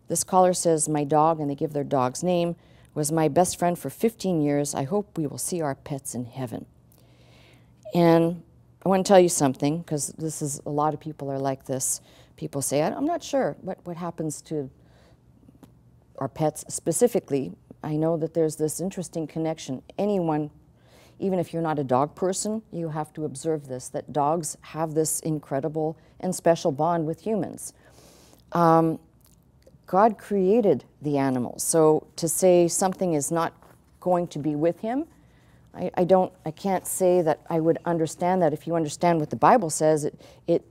This caller says, my dog, and they give their dog's name, was my best friend for 15 years. I hope we will see our pets in heaven. And I want to tell you something, because this is, a lot of people are like this. People say, I'm not sure what happens to our pets specifically. I know that there's this interesting connection. Anyone, even if you're not a dog person, you have to observe this, that dogs have this incredible and special bond with humans. God created the animals, so to say something is not going to be with him, I can't say that I would understand that. If you understand what the Bible says, it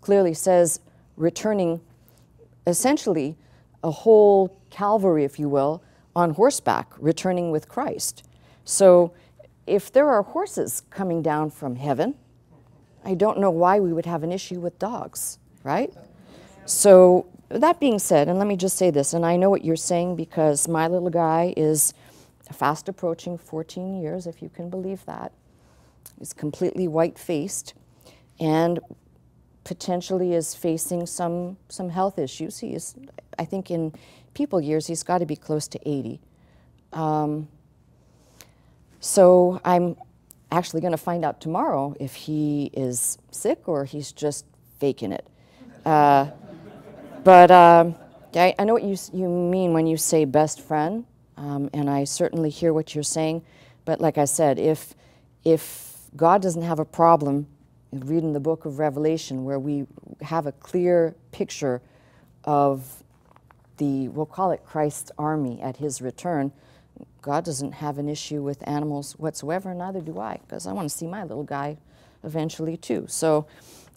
clearly says returning essentially a whole Calvary, if you will, on horseback, returning with Christ. So if there are horses coming down from heaven, I don't know why we would have an issue with dogs, right? So that being said, and let me just say this, and I know what you're saying because my little guy is fast approaching 14 years, if you can believe that. He's completely white-faced and potentially is facing some health issues. He is, I think in people years, he's got to be close to 80. So I'm actually going to find out tomorrow if he is sick or he's just faking it. But I know what you mean when you say best friend, and I certainly hear what you're saying. But like I said, if God doesn't have a problem reading the book of Revelation where we have a clear picture of the, we'll call it Christ's army at his return, God doesn't have an issue with animals whatsoever, and neither do I, because I want to see my little guy eventually too. So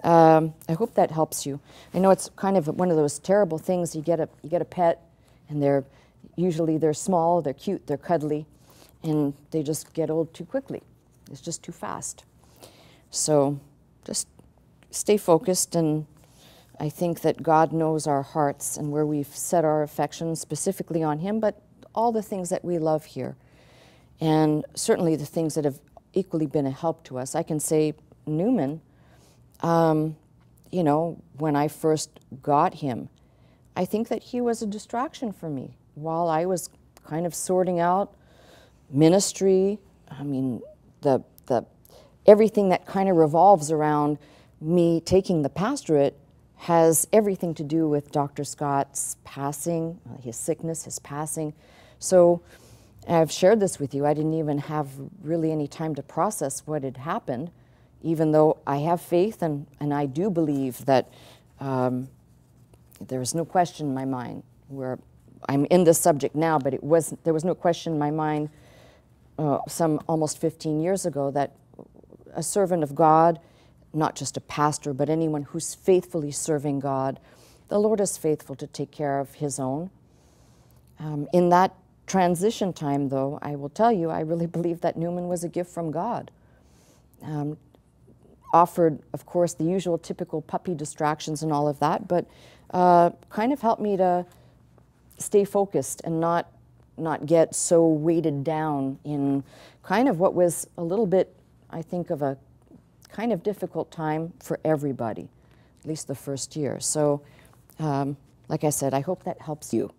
I hope that helps you. I know it's kind of one of those terrible things. You get a pet, and they're small, they're cute, they're cuddly, and they just get old too quickly. It's just too fast. So just stay focused, and I think that God knows our hearts and where we've set our affections specifically on him, but all the things that we love here, and certainly the things that have equally been a help to us. I can say Newman, you know, when I first got him, I think that he was a distraction for me while I was kind of sorting out ministry. I mean, everything that kind of revolves around me taking the pastorate has everything to do with Dr. Scott's passing, his sickness, his passing. So I've shared this with you. I didn't even have really any time to process what had happened, even though I have faith and I do believe that there was no question in my mind where I'm in this subject now, but there was no question in my mind some almost 15 years ago that a servant of God, not just a pastor, but anyone who's faithfully serving God, the Lord is faithful to take care of his own. In that transition time, though, I will tell you, I really believe that Newman was a gift from God. Offered, of course, the usual typical puppy distractions and all of that, but kind of helped me to stay focused and not get so weighted down in kind of what was a little bit, I think, of a kind of difficult time for everybody, at least the first year. So, like I said, I hope that helps you.